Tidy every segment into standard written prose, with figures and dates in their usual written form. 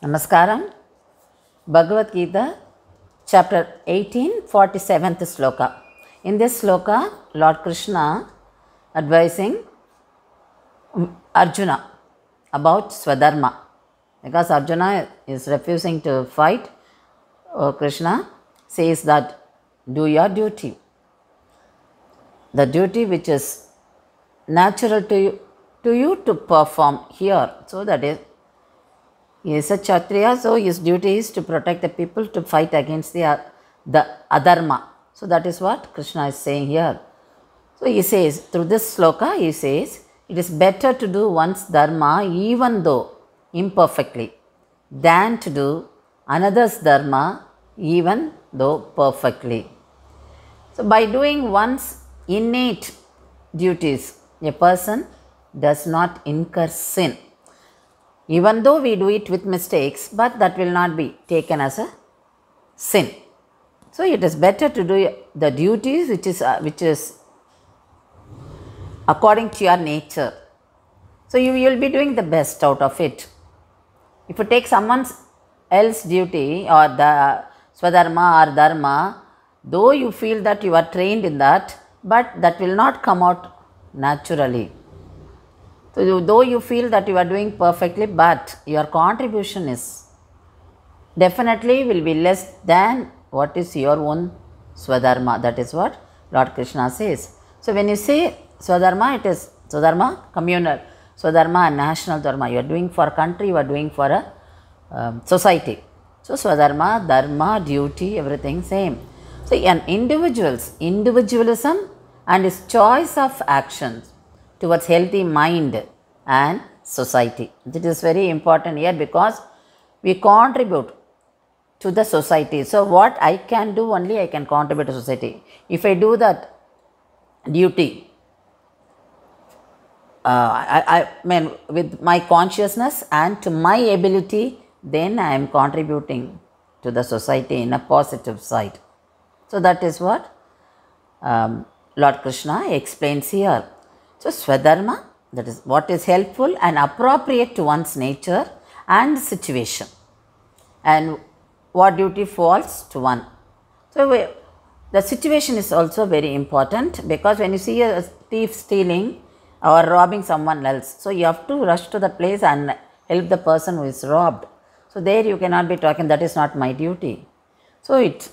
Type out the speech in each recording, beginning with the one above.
Namaskaram. Bhagavad Gita, chapter 18, 47th sloka. In this sloka, Lord Krishna advising Arjuna about Swadharma. Because Arjuna is refusing to fight, Krishna says that do your duty. The duty which is natural to you to perform here. So that is, he is a Kshatriya, so his duty is to protect the people, to fight against the adharma. So that is what Krishna is saying here. So he says, through this sloka, he says, it is better to do one's dharma even though imperfectly, than to do another's dharma even though perfectly. So by doing one's innate duties, a person does not incur sin. Even though we do it with mistakes, but that will not be taken as a sin. So it is better to do the duties which is according to your nature. So you will be doing the best out of it. If you take someone else's duty or the swadharma or dharma, though you feel that you are trained in that, but that will not come out naturally. So though you feel that you are doing perfectly, but your contribution is definitely will be less than what is your own swadharma. That is what Lord Krishna says. So when you say swadharma, it is swadharma communal, swadharma national dharma. You are doing for country, you are doing for a society. So swadharma, dharma, duty, everything same. So an individualism and his choice of actions towards healthy mind and society. It is very important here because we contribute to the society. So what I can do, only I can contribute to society. If I do that duty, I mean with my consciousness and to my ability, then I am contributing to the society in a positive side. So that is what Lord Krishna explains here. So Swadharma, that is what is helpful and appropriate to one's nature and situation, and what duty falls to one. So the situation is also very important, because when you see a thief stealing or robbing someone else, so you have to rush to the place and help the person who is robbed. So there you cannot be talking, that is not my duty. So it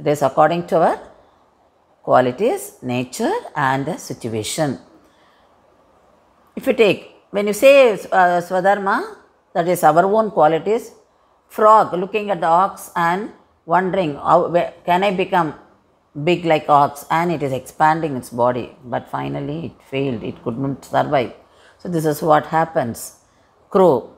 is according to our qualities, nature and the situation. If you take, when you say Swadharma, that is our own qualities. Frog looking at the ox and wondering, how can I become big like ox, and it is expanding its body, but finally it failed, it could not survive. So this is what happens. Crow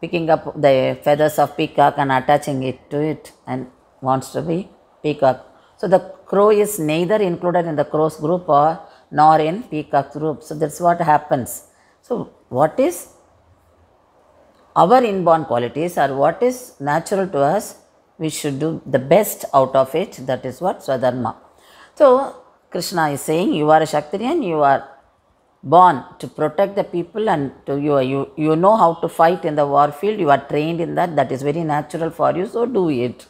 picking up the feathers of peacock and attaching it to it and wants to be peacock. So the crow is neither included in the crow's group nor in peacock group. So that's what happens. So what is our inborn qualities, or what is natural to us, we should do the best out of it. That is what Swadharma. So Krishna is saying, you are a Kshatriyan, you are born to protect the people, and to you know how to fight in the war field, you are trained in that, that is very natural for you, so do it.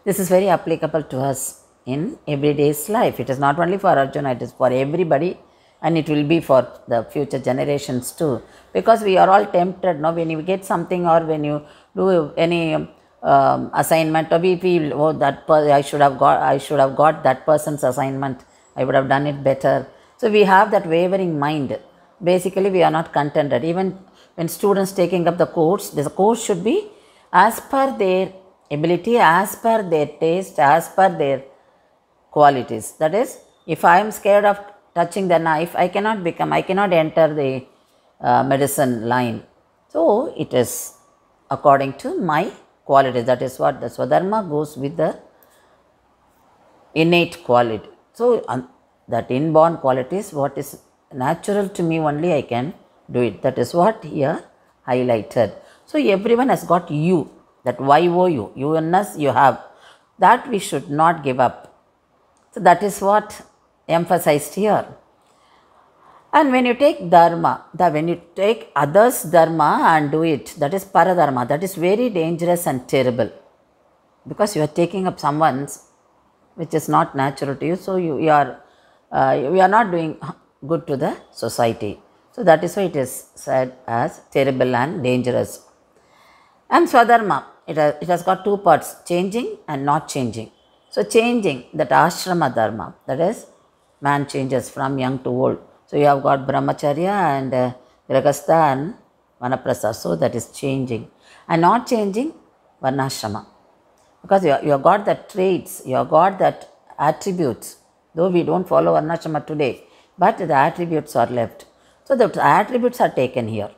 This is very applicable to us in everyday's life. It is not only for Arjuna, it is for everybody, and it will be for the future generations too. Because we are all tempted, no? When you get something, or when you do any assignment, or we feel, oh, that I should have got that person's assignment, I would have done it better. So we have that wavering mind. Basically, we are not contented. Even when students taking up the course should be as per their ability, as per their taste, as per their qualities. That is, if I am scared of touching the knife, I cannot enter the medicine line. So it is according to my qualities. That is what the Swadharma goes with the innate quality. So that inborn qualities, what is natural to me, only I can do it. That is what here highlighted. So everyone has got you, that YOU, you-ness you have. That we should not give up. So that is what emphasized here. And when you take dharma, when you take others' dharma and do it, that is paradharma, that is very dangerous and terrible. Because you are taking up someone's which is not natural to you, so you are not doing good to the society. So that is why it is said as terrible and dangerous. And Swadharma, it has got two parts, changing and not changing. So changing, that ashrama dharma, that is man changes from young to old. So you have got brahmacharya and grahastha and vanaprastha, so that is changing. And not changing, varnashrama. Because you have got the traits, you have got that attributes, though we don't follow varnashrama today, but the attributes are left. So the attributes are taken here.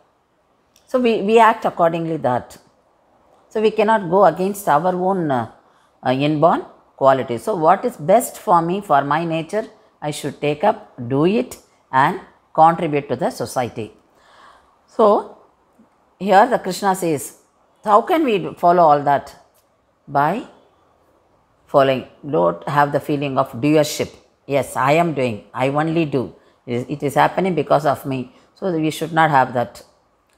So we act accordingly that. So we cannot go against our own inborn qualities. So what is best for me, for my nature, I should take up, do it and contribute to the society. So here the Krishna says, how can we follow all that? By following, don't have the feeling of doership. Yes, I am doing, I only do. It is happening because of me. So we should not have that.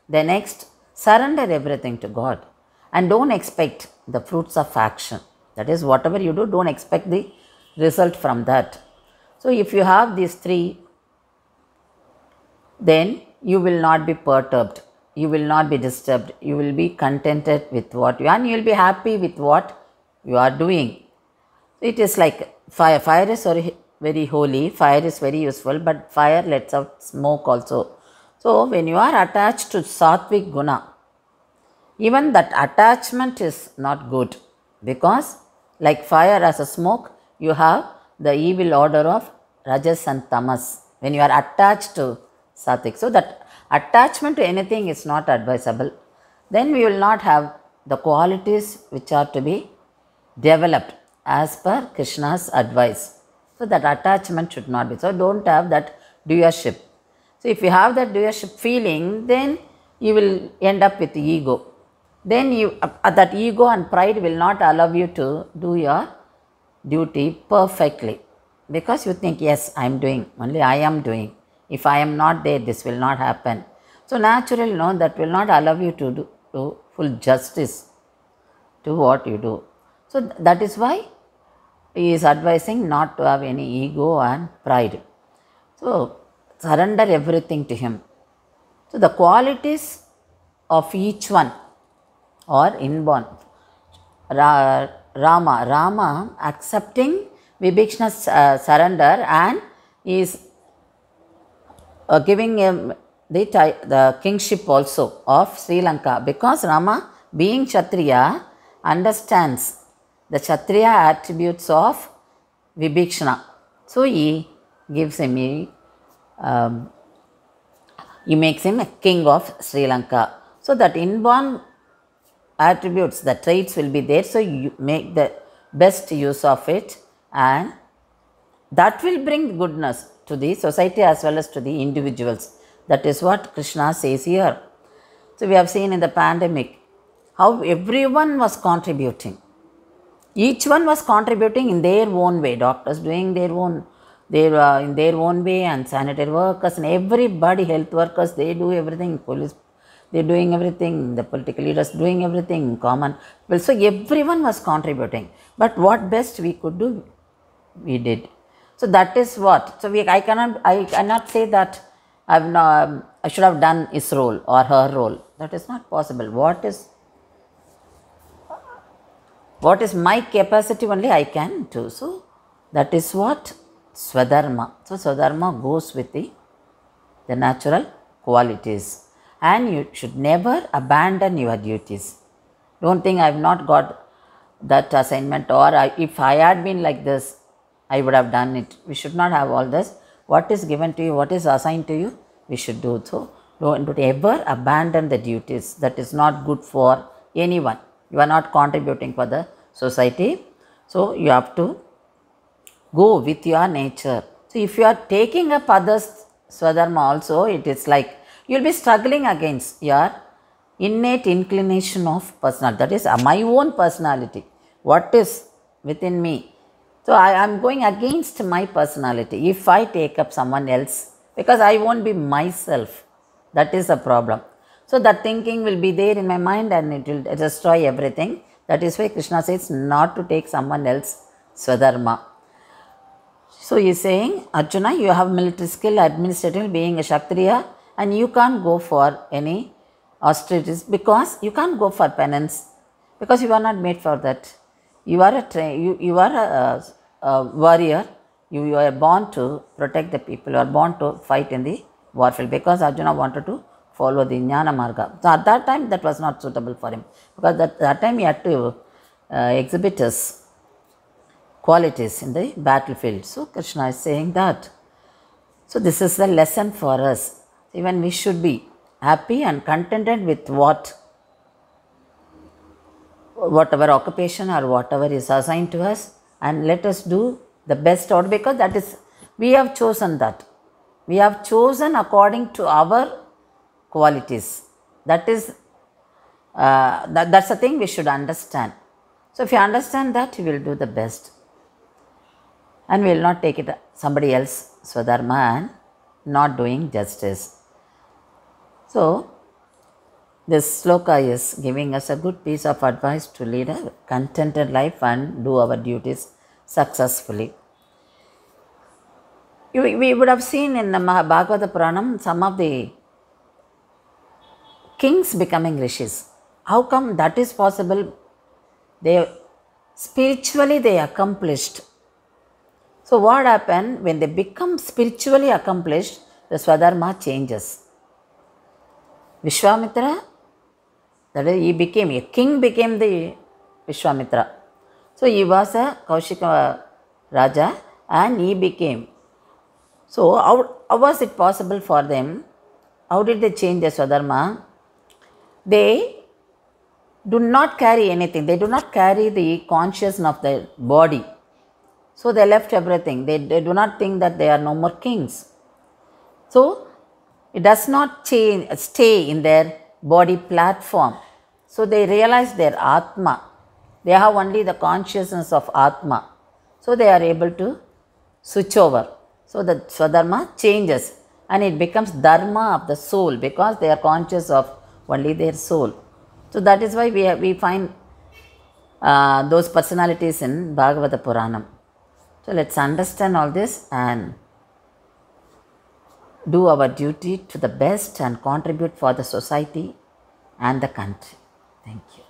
The next, surrender everything to God and don't expect the fruits of action. That is, whatever you do, don't expect the result from that. So if you have these three, then you will not be perturbed, you will not be disturbed, you will be contented with what you are and you will be happy with what you are doing. It is like fire. Fire is very holy, fire is very useful, but fire lets out smoke also. So when you are attached to sattvic guna, even that attachment is not good, because like fire as a smoke, you have the evil order of rajas and tamas when you are attached to sattvic. So that attachment to anything is not advisable. Then we will not have the qualities which are to be developed as per Krishna's advice. So that attachment should not be. So don't have that doership. So if you have that doership feeling, then you will end up with ego. Then that ego and pride will not allow you to do your duty perfectly. Because you think, yes, I am doing, only I am doing. If I am not there, this will not happen. So naturally, no, that will not allow you to do full justice to what you do. So that is why he is advising not to have any ego and pride. So surrender everything to him. So the qualities of each one are inborn. Rama accepting Vibhishna's surrender and is giving him the kingship also of Sri Lanka, because Rama, being Kshatriya, understands the Kshatriya attributes of Vibhishna. So he gives him, he makes him a king of Sri Lanka. So that inborn attributes, the traits will be there. So you make the best use of it, and that will bring goodness to the society as well as to the individuals. That is what Krishna says here. So we have seen in the pandemic how everyone was contributing. Each one was contributing in their own way. Doctors doing their own, in their own way, and sanitary workers and everybody, health workers, they do everything. Police, they doing everything. The political leaders doing everything. Common. Well, so everyone was contributing. But what best we could do, we did. So that is what. So I cannot say that I should have done his role or her role. That is not possible. What is my capacity only I can do. So that is what Swadharma. So Swadharma goes with the natural qualities. And you should never abandon your duties. Don't think I have not got that assignment, or if I had been like this, I would have done it. We should not have all this. What is given to you, what is assigned to you, we should do so. Don't ever abandon the duties. That is not good for anyone. You are not contributing for the society. So you have to go with your nature. So if you are taking up others' Swadharma also, it is like you will be struggling against your innate inclination of personality. That is my own personality. What is within me? So I am going against my personality if I take up someone else's because I won't be myself. That is the problem. So that thinking will be there in my mind and it will destroy everything. That is why Krishna says not to take someone else Swadharma. So he is saying, Arjuna, you have military skill, administrative, being a Kshatriya, and you can't go for any austerities because you can't go for penance because you are not made for that. You are a warrior. You are born to protect the people. You are born to fight in the warfield because Arjuna wanted to follow the Jnana Marga. So at that time that was not suitable for him because that time he had to exhibit his qualities in the battlefield. So Krishna is saying that. So this is the lesson for us. Even we should be happy and contented with whatever occupation or whatever is assigned to us, and let us do the best out because that is, we have chosen that. We have chosen according to our qualities. That is, that's the thing we should understand. So if you understand that, you will do the best. And we will not take it somebody else Swadharma and not doing justice. So, this sloka is giving us a good piece of advice to lead a contented life and do our duties successfully. We would have seen in the Bhagavata Puranam some of the kings becoming rishis. How come that is possible? Spiritually they accomplished. So what happened when they become spiritually accomplished, the Swadharma changes. Vishwamitra, that is, a king became the Vishwamitra. So he was a Kaushika Raja and he became. So how was it possible for them? How did they change their Swadharma? They do not carry anything. They do not carry the consciousness of the body. So they left everything. They do not think that they are no more kings. So it does not stay in their body platform. So they realize their Atma. They have only the consciousness of Atma. So they are able to switch over. So the Swadharma changes and it becomes Dharma of the soul because they are conscious of only their soul. So that is why we find those personalities in Bhagavata Puranam. So let's understand all this and do our duty to the best and contribute for the society and the country. Thank you.